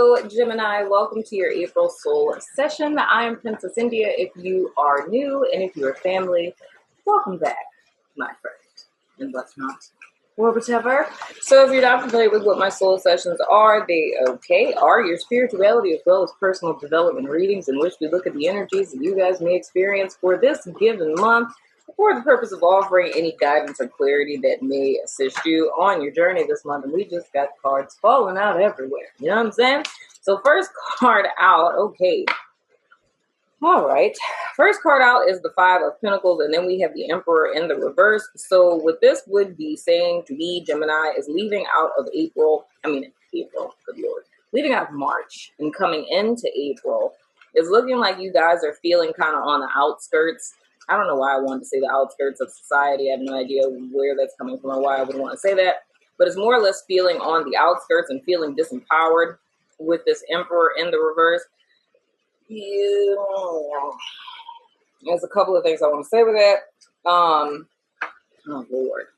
Hello, Gemini. Welcome to your April Soul Session. I am Princess India. If you are new and if you are family, welcome back, my friend. And what's not, or whichever. So if you're not familiar with what my soul sessions are, they are your spirituality as well as personal development readings in which we look at the energies that you guys may experience for this given month for the purpose of offering any guidance or clarity that may assist you on your journey this month. And we just got cards falling out everywhere. You know what I'm saying? So first card out, okay. All right. First card out is the Five of Pentacles, and then we have the Emperor in the reverse. So what this would be saying to me, Gemini, is leaving out of April, good Lord, leaving out of March and coming into April is looking like you guys are feeling kind of on the outskirts. I don't know why I wanted to say the outskirts of society. I have no idea where that's coming from or why I would want to say that. But it's more or less feeling on the outskirts and feeling disempowered with this Emperor in the reverse. There's a couple of things I want to say with that. Oh, Lord.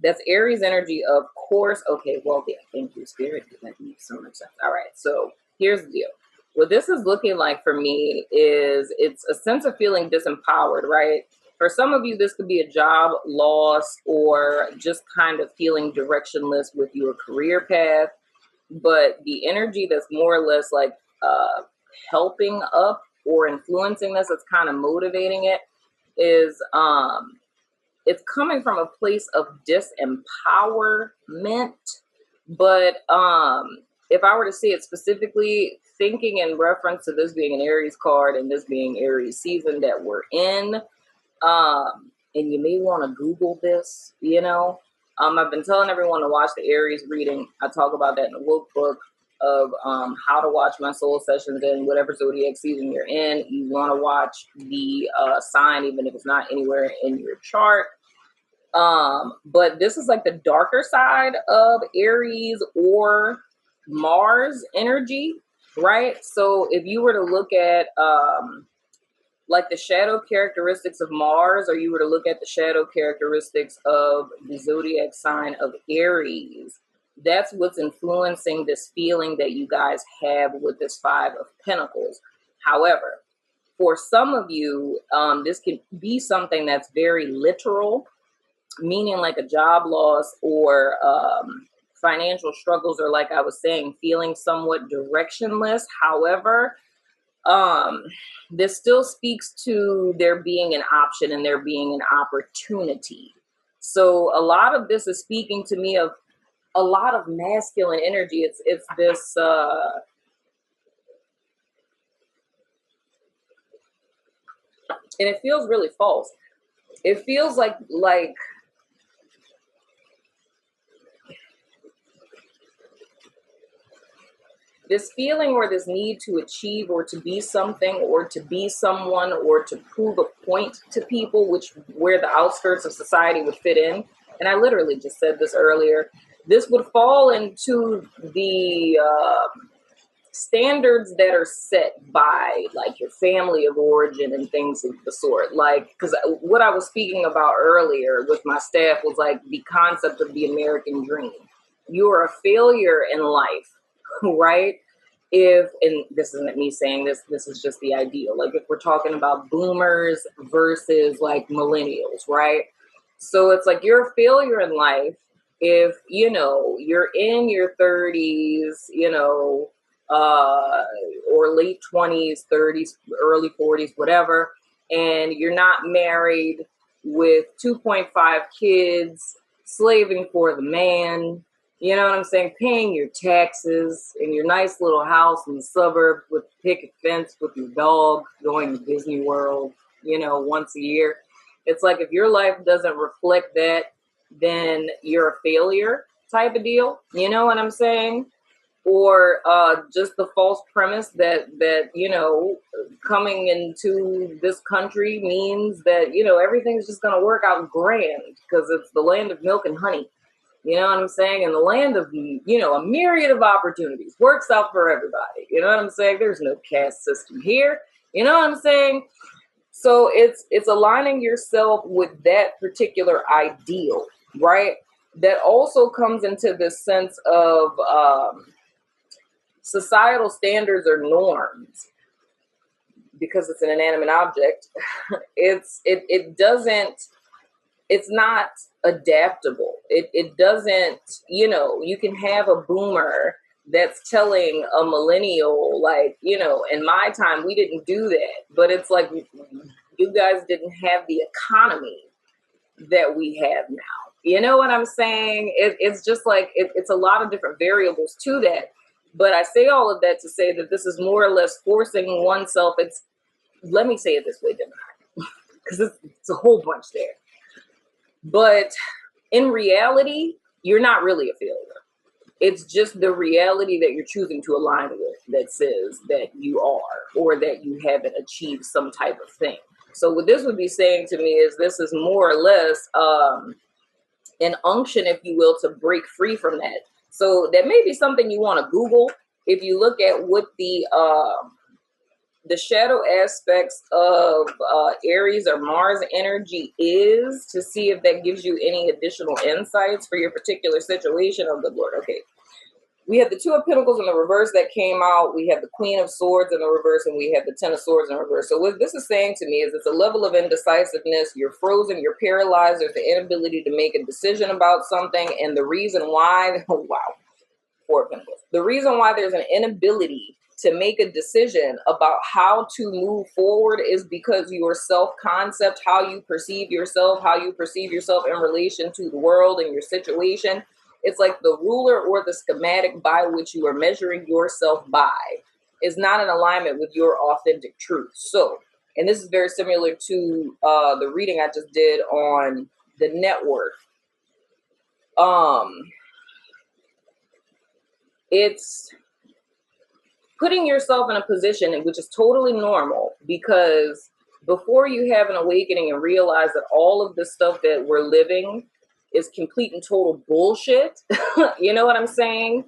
That's Aries energy, of course. Okay, well, yeah, thank you, Spirit. That makes so much sense. All right, so here's the deal. What this is looking like for me is it's a sense of feeling disempowered, right? For some of you, this could be a job loss or just kind of feeling directionless with your career path. But the energy that's more or less like helping up or influencing this, it's kind of motivating it, is it's coming from a place of disempowerment. But if I were to say it specifically, thinking in reference to this being an Aries card and this being Aries season that we're in, and you may want to Google this, you know. I've been telling everyone to watch the Aries reading. I talk about that in the Wokebook of how to watch my soul sessions in whatever zodiac season you're in. You want to watch the sign, even if it's not anywhere in your chart. But this is like the darker side of Aries or Mars energy, right? So if you were to look at like the shadow characteristics of Mars, or you were to look at the shadow characteristics of the zodiac sign of Aries, that's what's influencing this feeling that you guys have with this Five of Pentacles. However, for some of you, this can be something that's very literal, meaning like a job loss or financial struggles, or like I was saying, feeling somewhat directionless. However, this still speaks to there being an option and there being an opportunity. So a lot of this is speaking to me of a lot of masculine energy. It's this and it feels really false. It feels like this feeling or this need to achieve or to be something or to be someone or to prove a point to people, which where the outskirts of society would fit in. And I literally just said this earlier. This would fall into the standards that are set by like your family of origin and things of the sort. Like, because what I was speaking about earlier with my staff was like the concept of the American dream. You are a failure in life, right? And this isn't me saying this, this is just the ideal. Like if we're talking about boomers versus like millennials, right? So it's like you're a failure in life if, you know, you're in your 30s, you know, or late 20s, 30s, early 40s, whatever, and you're not married with 2.5 kids, slaving for the man, you know what I'm saying, paying your taxes in your nice little house in the suburbs with a picket fence with your dog, going to Disney World, you know, once a year. It's like if your life doesn't reflect that, then you're a failure type of deal. You know what I'm saying? Or just the false premise that, you know, coming into this country means that, you know, everything's just going to work out grand because it's the land of milk and honey. You know what I'm saying? And the land of, you know, a myriad of opportunities works out for everybody. You know what I'm saying? There's no caste system here. You know what I'm saying? So it's aligning yourself with that particular ideal, right? That also comes into this sense of societal standards or norms, because it's an inanimate object, it's not adaptable. It doesn't, you can have a boomer that's telling a millennial, like, in my time, we didn't do that. But it's like, you guys didn't have the economy that we have now. You know what I'm saying? It's just like, it's a lot of different variables to that. But I say all of that to say that this is more or less forcing oneself. Let me say it this way, Gemini, because it's a whole bunch there. But in reality, you're not really a failure. It's just the reality that you're choosing to align with that says that you are, or that you haven't achieved some type of thing. So what this would be saying to me is this is more or less an unction, if you will, to break free from that. So that may be something you want to Google. If you look at what the shadow aspects of Aries or Mars energy is, to see if that gives you any additional insights for your particular situation. Oh, good Lord. Okay. We have the Two of Pentacles in the reverse that came out. We have the Queen of Swords in the reverse, and we have the Ten of Swords in reverse. So what this is saying to me is it's a level of indecisiveness. You're frozen. You're paralyzed. There's the inability to make a decision about something. And the reason why, oh, wow, Four of Pentacles. The reason why there's an inability to make a decision about how to move forward is because your self-concept, how you perceive yourself in relation to the world and your situation, it's like the ruler or the schematic by which you are measuring yourself by is not in alignment with your authentic truth. So, and this is very similar to the reading I just did on the network. It's putting yourself in a position which is totally normal, because before you have an awakening and realize that all of the stuff that we're living is complete and total bullshit, you know what I'm saying?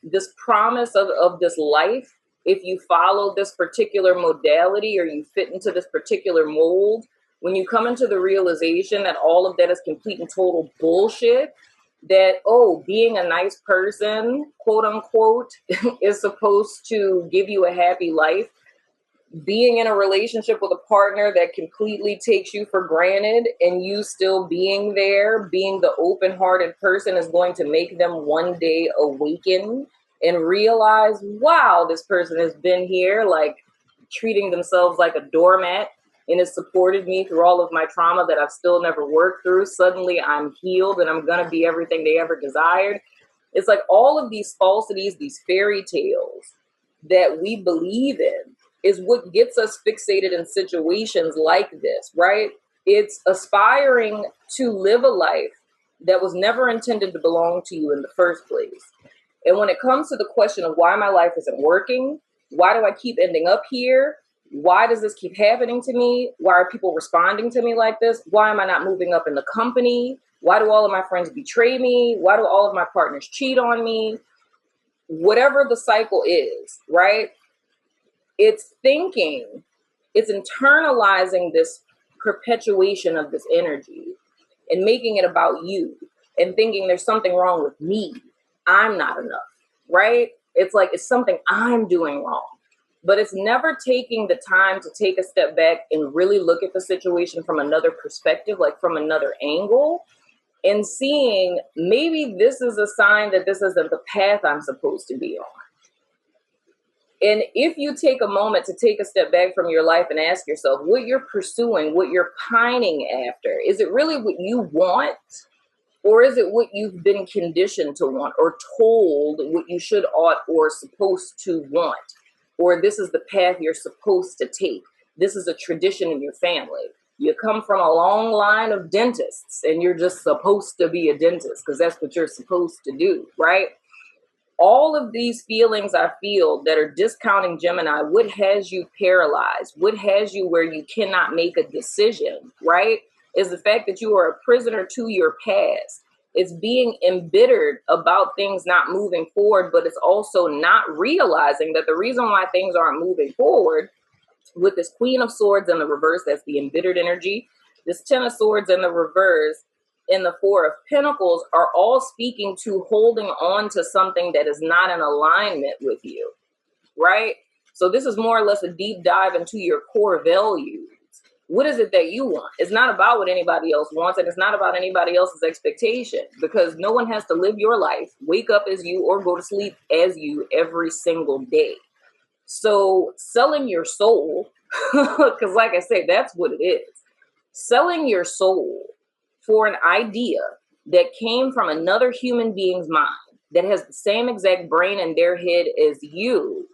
This promise of this life, if you follow this particular modality or you fit into this particular mold, when you come into the realization that all of that is complete and total bullshit, that, oh, being a nice person, quote unquote, is supposed to give you a happy life. Being in a relationship with a partner that completely takes you for granted and you still being there, being the open-hearted person, is going to make them one day awaken and realize, wow, this person has been here, like treating themselves like a doormat, and has supported me through all of my trauma that I've still never worked through. Suddenly I'm healed and I'm going to be everything they ever desired. It's like all of these falsities, these fairy tales that we believe in is what gets us fixated in situations like this, right? It's aspiring to live a life that was never intended to belong to you in the first place. And when it comes to the question of why my life isn't working, why do I keep ending up here? Why does this keep happening to me? Why are people responding to me like this? Why am I not moving up in the company? Why do all of my friends betray me? Why do all of my partners cheat on me? Whatever the cycle is, right? It's thinking, it's internalizing this perpetuation of this energy and making it about you and thinking there's something wrong with me. I'm not enough, right? It's like it's something I'm doing wrong. But it's never taking the time to take a step back and really look at the situation from another perspective, like from another angle, and seeing maybe this is a sign that this isn't the path I'm supposed to be on. And if you take a moment to take a step back from your life and ask yourself what you're pursuing, what you're pining after, is it really what you want? Or is it what you've been conditioned to want or told what you should, ought, or supposed to want? Or this is the path you're supposed to take. This is a tradition in your family. You come from a long line of dentists and you're just supposed to be a dentist because that's what you're supposed to do, right? All of these feelings I feel that are discounting Gemini, what has you paralyzed? What has you where you cannot make a decision, right? Is the fact that you are a prisoner to your past. It's being embittered about things not moving forward, but it's also not realizing that the reason why things aren't moving forward with this Queen of Swords in the reverse, that's the embittered energy, this Ten of Swords in the reverse, and the Four of Pentacles are all speaking to holding on to something that is not in alignment with you, right? So this is more or less a deep dive into your core values. What is it that you want? It's not about what anybody else wants, and it's not about anybody else's expectation, because no one has to live your life, wake up as you, or go to sleep as you every single day. So selling your soul, because like I said, that's what it is. Selling your soul for an idea that came from another human being's mind, that has the same exact brain in their head as you,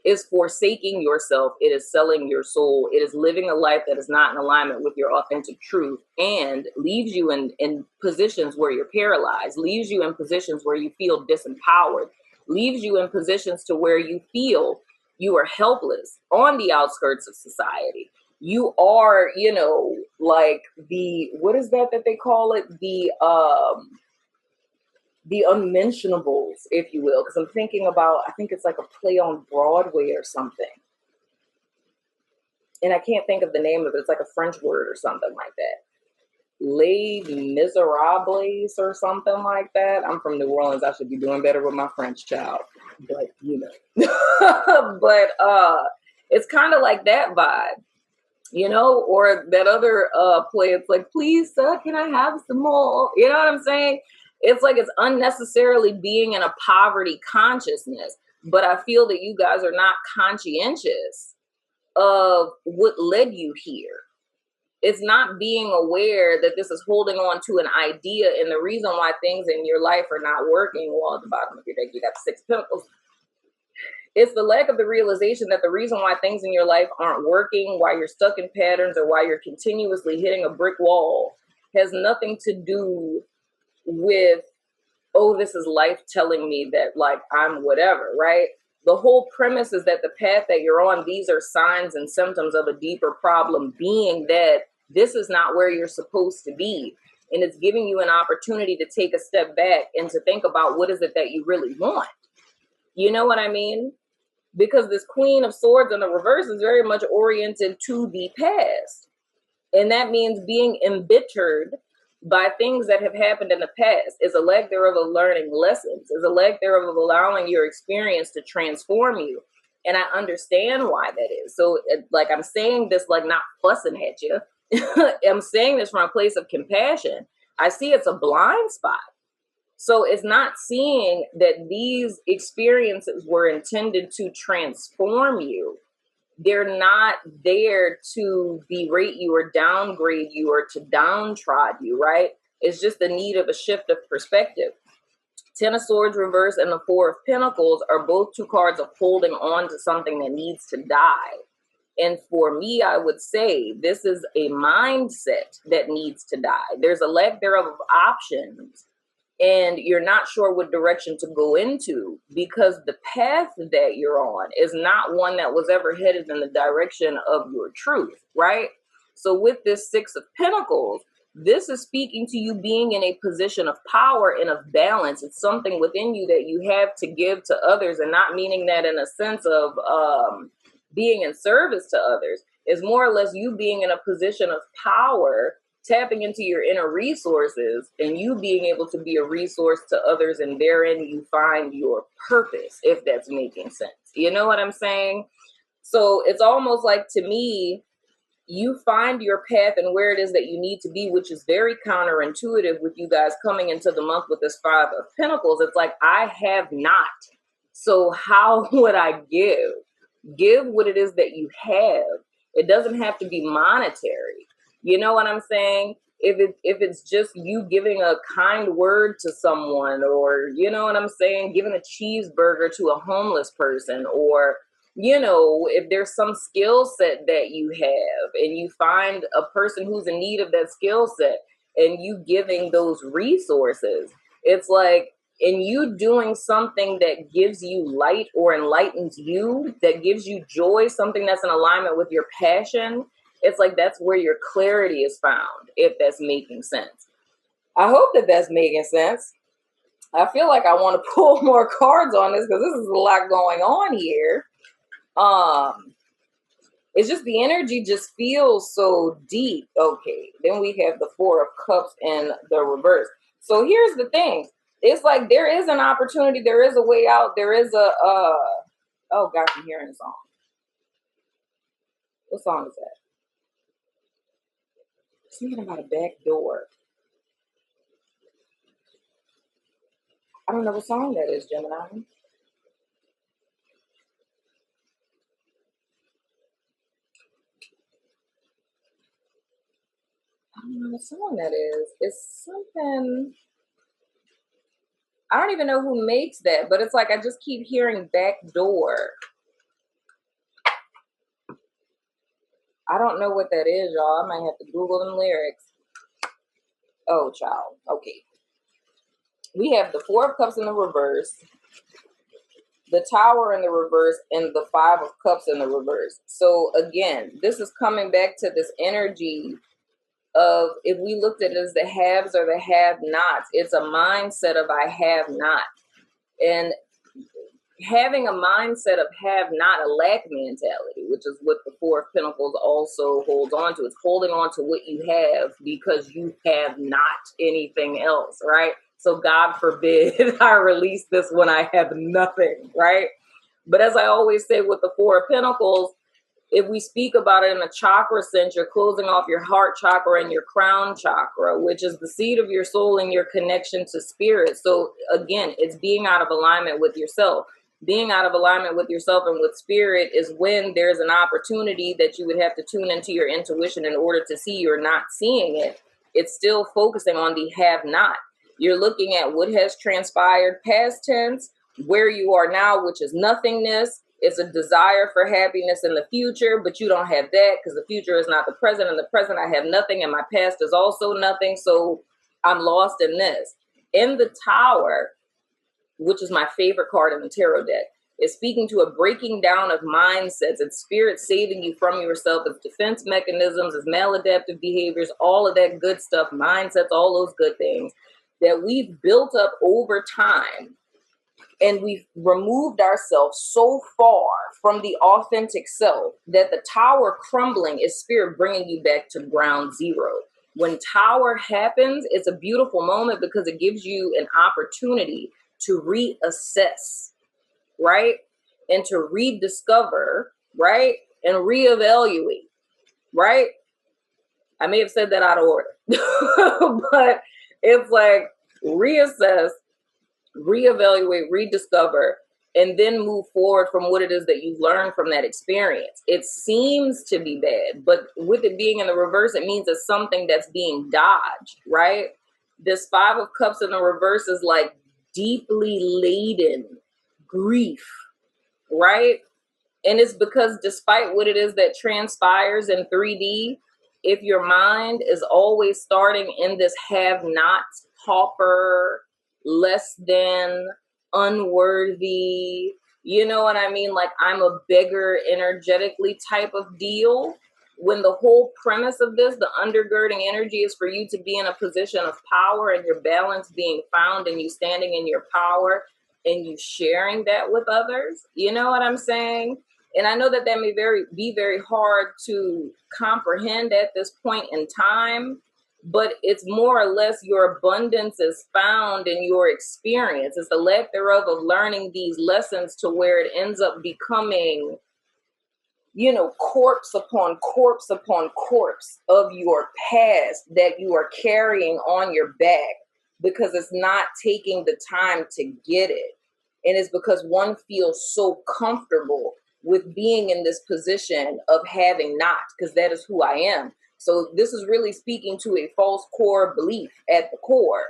is forsaking yourself. It is selling your soul. It is living a life that is not in alignment with your authentic truth, and leaves you in positions where you're paralyzed, leaves you in positions where you feel disempowered, leaves you in positions to where you feel you are helpless on the outskirts of society. You are, you know, like the, what is that they call it? The unmentionables, if you will, because I'm thinking about, I think it's like a play on Broadway or something. And I can't think of the name of it. It's like a French word or something like that. Les Miserables or something like that. I'm from New Orleans. I should be doing better with my French, child. But, you know. But it's kind of like that vibe, you know, or that other play. It's like, please, sir, can I have some more? You know what I'm saying? It's like it's unnecessarily being in a poverty consciousness. But I feel that you guys are not conscientious of what led you here. It's not being aware that this is holding on to an idea, and the reason why things in your life are not working. Well, at the bottom of your deck, you got the Six of Pentacles. It's the lack of the realization that the reason why things in your life aren't working, why you're stuck in patterns, or why you're continuously hitting a brick wall, has nothing to do with, oh, this is life telling me that, like, I'm whatever, right? The whole premise is that the path that you're on, these are signs and symptoms of a deeper problem, being that this is not where you're supposed to be. And it's giving you an opportunity to take a step back and to think about what is it that you really want. You know what I mean? Because this Queen of Swords in the reverse is very much oriented to the past. And that means being embittered by things that have happened in the past, is a lack thereof of learning lessons, is a lack thereof of allowing your experience to transform you. And I understand why that is. So, like, I'm saying this, like, not fussing at you. I'm saying this from a place of compassion. I see it's a blind spot. So it's not seeing that these experiences were intended to transform you. They're not there to berate you or downgrade you or to downtrod you, right? It's just the need of a shift of perspective. Ten of Swords reverse and the Four of Pentacles are both two cards of holding on to something that needs to die. And for me, I would say this is a mindset that needs to die. There's a lack thereof of options, and you're not sure what direction to go into, because the path that you're on is not one that was ever headed in the direction of your truth, right? So with this Six of Pentacles, this is speaking to you being in a position of power and of balance. It's something within you that you have to give to others, and not meaning that in a sense of being in service to others. It's more or less you being in a position of power, tapping into your inner resources, and you being able to be a resource to others, and therein you find your purpose, if that's making sense. You know what I'm saying? So it's almost like, to me, you find your path and where it is that you need to be, which is very counterintuitive with you guys coming into the month with this Five of Pentacles. It's like, I have not. So how would I give? Give what it is that you have. It doesn't have to be monetary. You know what I'm saying? If it's just you giving a kind word to someone, or, you know what I'm saying, giving a cheeseburger to a homeless person, or, you know, if there's some skill set that you have and you find a person who's in need of that skill set and you giving those resources, it's like, and you doing something that gives you light or enlightens you, that gives you joy, something that's in alignment with your passion. It's like, that's where your clarity is found, if that's making sense. I hope that that's making sense. I feel like I want to pull more cards on this, because this is a lot going on here. It's just the energy just feels so deep. Okay, then we have the Four of Cups in the reverse. So here's the thing. It's like there is an opportunity. There is a way out. There is a, oh gosh, I'm hearing a song. What song is that? Something about a back door. I don't know what song that is, Gemini. I don't know what song that is. It's something. I don't even know who makes that, but it's like I just keep hearing back door. I don't know what that is, y'all. I might have to Google them lyrics. Oh, child. Okay. We have the Four of Cups in the reverse, the Tower in the reverse, and the Five of Cups in the reverse. So again, this is coming back to this energy of, if we looked at it as the haves or the have-nots, it's a mindset of I have not. And having a mindset of have not, a lack mentality, which is what the Four of Pentacles also holds on to. It's holding on to what you have because you have not anything else, right? So God forbid I release this when I have nothing, right? But as I always say with the Four of Pentacles, if we speak about it in a chakra sense, you're closing off your heart chakra and your crown chakra, which is the seat of your soul and your connection to spirit. So again, it's being out of alignment with yourself. Being out of alignment with yourself and with spirit is when there's an opportunity that you would have to tune into your intuition in order to see you're not seeing it. It's still focusing on the have not. You're looking at what has transpired, past tense, where you are now, which is nothingness. It's a desire for happiness in the future, but you don't have that because the future is not the present. In the present, I have nothing, and my past is also nothing. So I'm lost in this. In the Tower, which is my favorite card in the tarot deck, is speaking to a breaking down of mindsets. It's spirit saving you from yourself. It's defense mechanisms. It's maladaptive behaviors, all of that good stuff, mindsets, all those good things that we've built up over time. And we've removed ourselves so far from the authentic self that the Tower crumbling is spirit bringing you back to ground zero. When Tower happens, it's a beautiful moment because it gives you an opportunity to reassess, right? And to rediscover, right? And reevaluate, right? I may have said that out of order, but it's like reassess, reevaluate, rediscover, and then move forward from what it is that you've learned from that experience. It seems to be bad, but with it being in the reverse, it means it's something that's being dodged, right? This Five of Cups in the reverse is like deeply laden grief, right? And it's because despite what it is that transpires in 3D, if your mind is always starting in this have not, pauper, less than, unworthy, you know what I mean? Like I'm a beggar energetically type of deal. When the whole premise of this, the undergirding energy is for you to be in a position of power and your balance being found and you standing in your power and you sharing that with others. You know what I'm saying? And I know that that may be very hard to comprehend at this point in time, but it's more or less your abundance is found in your experience. It's the lack thereof of learning these lessons to where it ends up becoming, you know, corpse upon corpse upon corpse of your past that you are carrying on your back because it's not taking the time to get it. And it's because one feels so comfortable with being in this position of having not, because that is who I am. So this is really speaking to a false core belief at the core,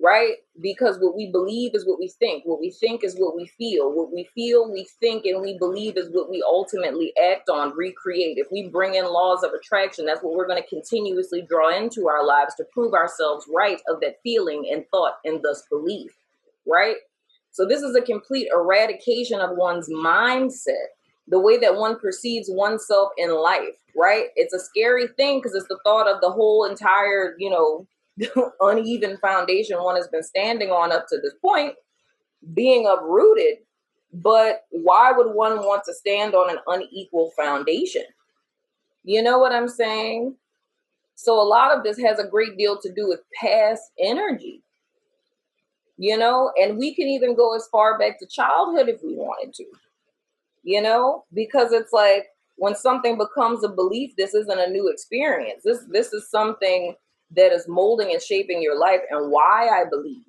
right? Because what we believe is what we think. What we think is what we feel. What we feel, we think, and we believe is what we ultimately act on, recreate. If we bring in laws of attraction, that's what we're going to continuously draw into our lives to prove ourselves right of that feeling and thought and thus belief, right? So this is a complete eradication of one's mindset, the way that one perceives oneself in life, right? It's a scary thing because it's the thought of the whole entire, you know, uneven foundation one has been standing on up to this point being uprooted. But why would one want to stand on an unequal foundation? You know what I'm saying? So a lot of this has a great deal to do with past energy, you know, and we can even go as far back to childhood if we wanted to, you know, because it's like when something becomes a belief, this isn't a new experience. This is something that is molding and shaping your life. And why I believe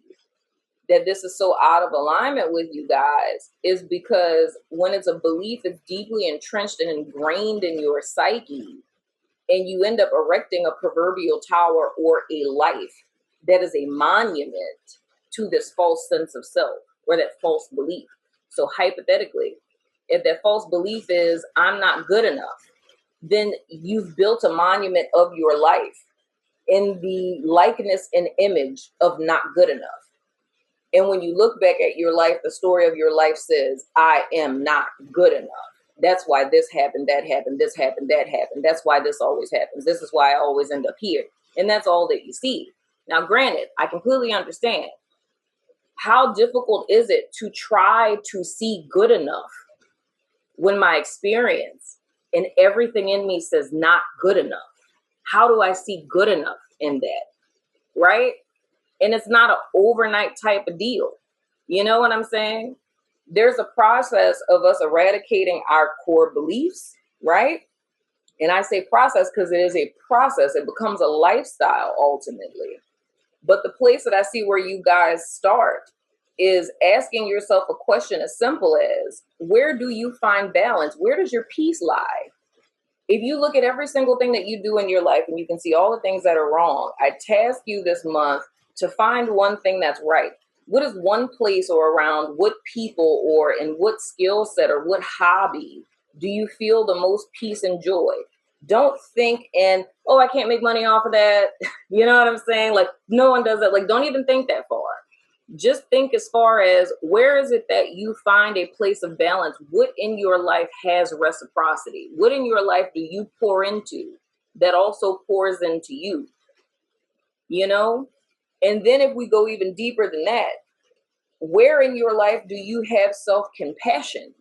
that this is so out of alignment with you guys is because when it's a belief, it's deeply entrenched and ingrained in your psyche, and you end up erecting a proverbial tower or a life that is a monument to this false sense of self or that false belief. So hypothetically, if that false belief is I'm not good enough, then you've built a monument of your life in the likeness and image of not good enough. And when you look back at your life, the story of your life says, I am not good enough. That's why this happened, that happened, this happened, that happened. That's why this always happens. This is why I always end up here. And that's all that you see. Now, granted, I completely understand. How difficult is it to try to see good enough when my experience and everything in me says not good enough? How do I see good enough in that? Right? And it's not an overnight type of deal. You know what I'm saying? There's a process of us eradicating our core beliefs, right? And I say process because it is a process. It becomes a lifestyle ultimately. But the place that I see where you guys start is asking yourself a question as simple as, where do you find balance? Where does your peace lie? If you look at every single thing that you do in your life and you can see all the things that are wrong, I task you this month to find one thing that's right. What is one place or around what people or in what skill set or what hobby do you feel the most peace and joy? Don't think in, oh, I can't make money off of that. You know what I'm saying? Like, no one does that. Like, don't even think that far. Just think as far as where is it that you find a place of balance? What in your life has reciprocity? What in your life do you pour into that also pours into you? You know? And then if we go even deeper than that, where in your life do you have self-compassion?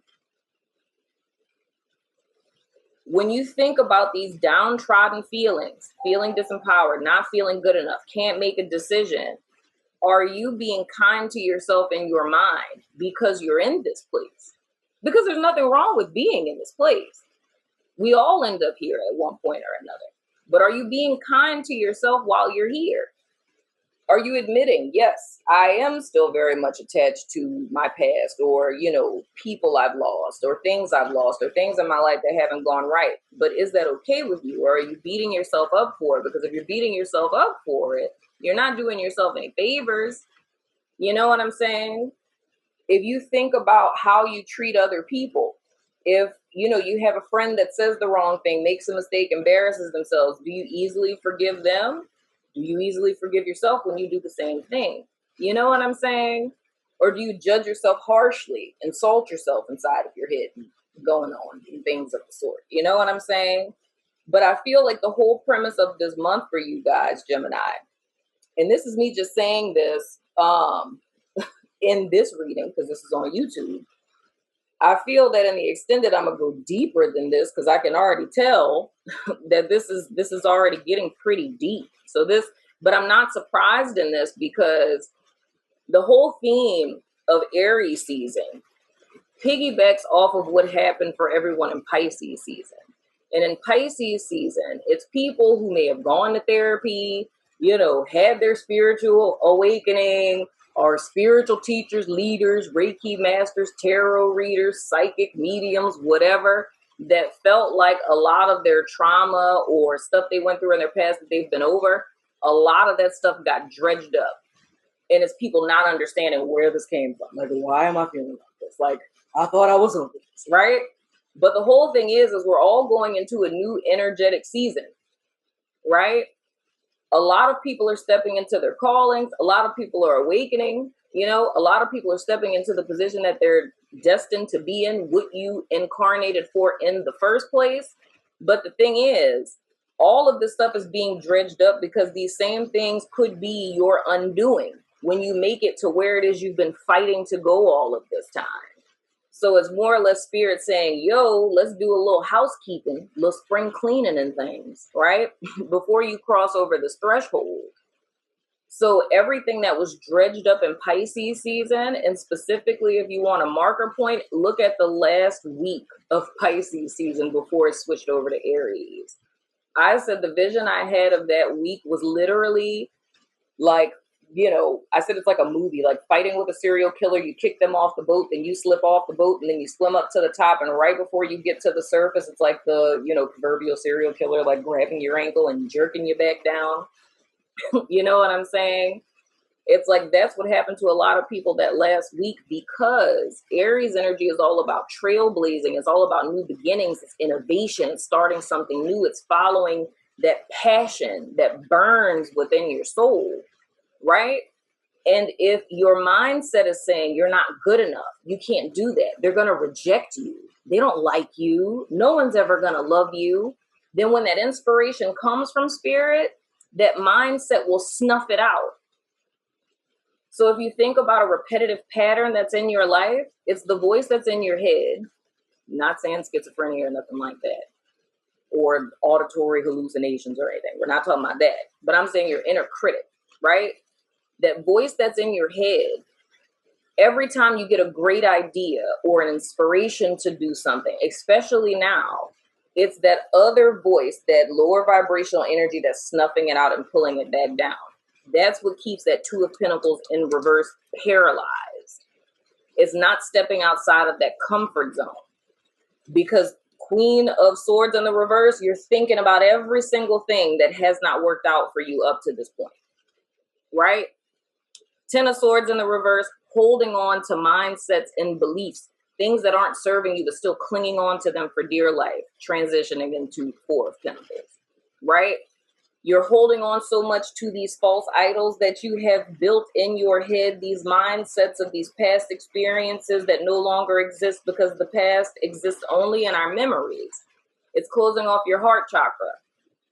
When you think about these downtrodden feelings, feeling disempowered, not feeling good enough, can't make a decision, are you being kind to yourself in your mind because you're in this place? Because there's nothing wrong with being in this place. We all end up here at one point or another. But are you being kind to yourself while you're here? Are you admitting, yes, I am still very much attached to my past or, you know, people I've lost or things I've lost or things in my life that haven't gone right. But is that okay with you? Or are you beating yourself up for it? Because if you're beating yourself up for it, you're not doing yourself any favors. You know what I'm saying? If you think about how you treat other people, if, you know, you have a friend that says the wrong thing, makes a mistake, embarrasses themselves, do you easily forgive them? Do you easily forgive yourself when you do the same thing? You know what I'm saying? Or do you judge yourself harshly, insult yourself inside of your head, going on and things of the sort? You know what I'm saying? But I feel like the whole premise of this month for you guys, Gemini, and this is me just saying this in this reading because this is on YouTube. I feel that in the extended, I'm gonna go deeper than this because I can already tell that this is already getting pretty deep. So this, but I'm not surprised in this because the whole theme of Aries season piggybacks off of what happened for everyone in Pisces season. And in Pisces season, it's people who may have gone to therapy, you know, had their spiritual awakening, are spiritual teachers, leaders, Reiki masters, tarot readers, psychic mediums, whatever, that felt like a lot of their trauma or stuff they went through in their past that they've been over, a lot of that stuff got dredged up. And it's people not understanding where this came from. Like, why am I feeling like this? Like, I thought I was over this, right? But the whole thing is we're all going into a new energetic season, right? A lot of people are stepping into their callings. A lot of people are awakening. You know, a lot of people are stepping into the position that they're destined to be in, what you incarnated for in the first place. But the thing is, all of this stuff is being dredged up because these same things could be your undoing when you make it to where it is you've been fighting to go all of this time. So it's more or less spirit saying, yo, let's do a little housekeeping, little spring cleaning and things, right? Before you cross over this threshold. So everything that was dredged up in Pisces season, and specifically if you want a marker point, look at the last week of Pisces season before it switched over to Aries. I said the vision I had of that week was literally like, you know, I said it's like a movie, like fighting with a serial killer. You kick them off the boat, then you slip off the boat, and then you swim up to the top. And right before you get to the surface, it's like the, you know, proverbial serial killer, like grabbing your ankle and jerking you back down. You know what I'm saying? It's like that's what happened to a lot of people that last week, because Aries energy is all about trailblazing. It's all about new beginnings. It's innovation. It's starting something new. It's following that passion that burns within your soul, right? And if your mindset is saying you're not good enough, you can't do that, they're going to reject you. They don't like you. No one's ever going to love you. Then when that inspiration comes from spirit, that mindset will snuff it out. So if you think about a repetitive pattern that's in your life, it's the voice that's in your head. Not saying schizophrenia or nothing like that, or auditory hallucinations or anything. We're not talking about that. But I'm saying your inner critic, right? That voice that's in your head, every time you get a great idea or an inspiration to do something, especially now, it's that other voice, that lower vibrational energy that's snuffing it out and pulling it back down. That's what keeps that Two of Pentacles in reverse paralyzed. It's not stepping outside of that comfort zone, because Queen of Swords in the reverse, you're thinking about every single thing that has not worked out for you up to this point, right? Ten of Swords in the reverse, holding on to mindsets and beliefs, things that aren't serving you, but still clinging on to them for dear life, transitioning into Four of Pentacles, right? You're holding on so much to these false idols that you have built in your head, these mindsets of these past experiences that no longer exist, because the past exists only in our memories. It's closing off your heart chakra.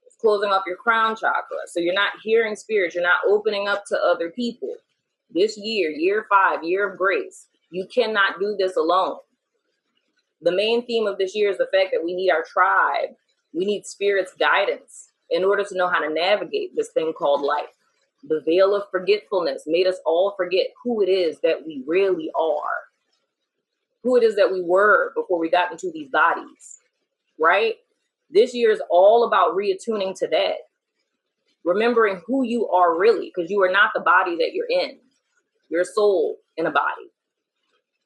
It's closing off your crown chakra. So you're not hearing spirits. You're not opening up to other people. This year, year 5, year of grace, you cannot do this alone. The main theme of this year is the fact that we need our tribe. We need spirit's guidance in order to know how to navigate this thing called life. The veil of forgetfulness made us all forget who it is that we really are, who it is that we were before we got into these bodies, right? This year is all about reattuning to that, remembering who you are really, because you are not the body that you're in. You're a soul in a body.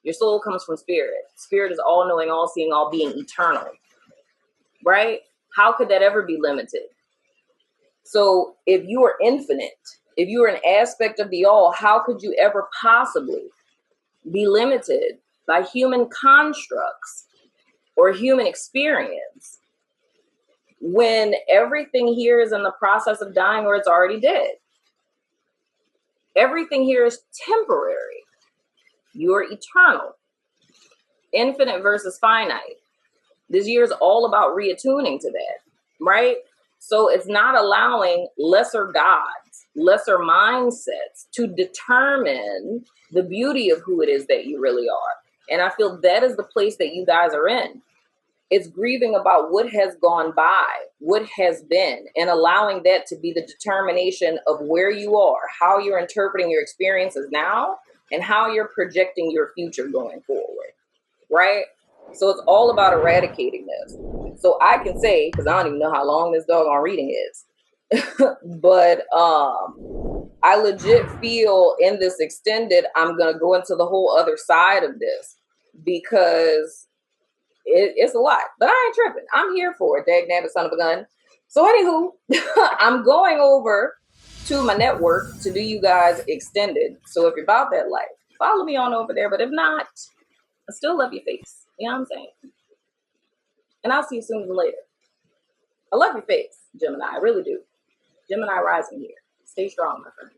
Your soul comes from spirit. Spirit is all knowing, all seeing, all being, eternal, right? How could that ever be limited? So if you are infinite, if you are an aspect of the all, how could you ever possibly be limited by human constructs or human experience when everything here is in the process of dying or it's already dead? Everything here is temporary. You are eternal. Infinite versus finite. This year is all about reattuning to that, right? So it's not allowing lesser gods, lesser mindsets to determine the beauty of who it is that you really are. And I feel that is the place that you guys are in. It's grieving about what has gone by, what has been, and allowing that to be the determination of where you are, how you're interpreting your experiences now, and how you're projecting your future going forward, right? So it's all about eradicating this. So I can say, because I don't even know how long this doggone reading is, but I legit feel in this extended, I'm going to go into the whole other side of this, because it's a lot. But I ain't tripping. I'm here for it, dag-nabbit son of a gun. So anywho, I'm going over to my network to do you guys extended. So if you're about that life, follow me on over there. But if not, I still love your face. You know what I'm saying? And I'll see you sooner than later. I love your face, Gemini. I really do. Gemini rising here. Stay strong, my friend.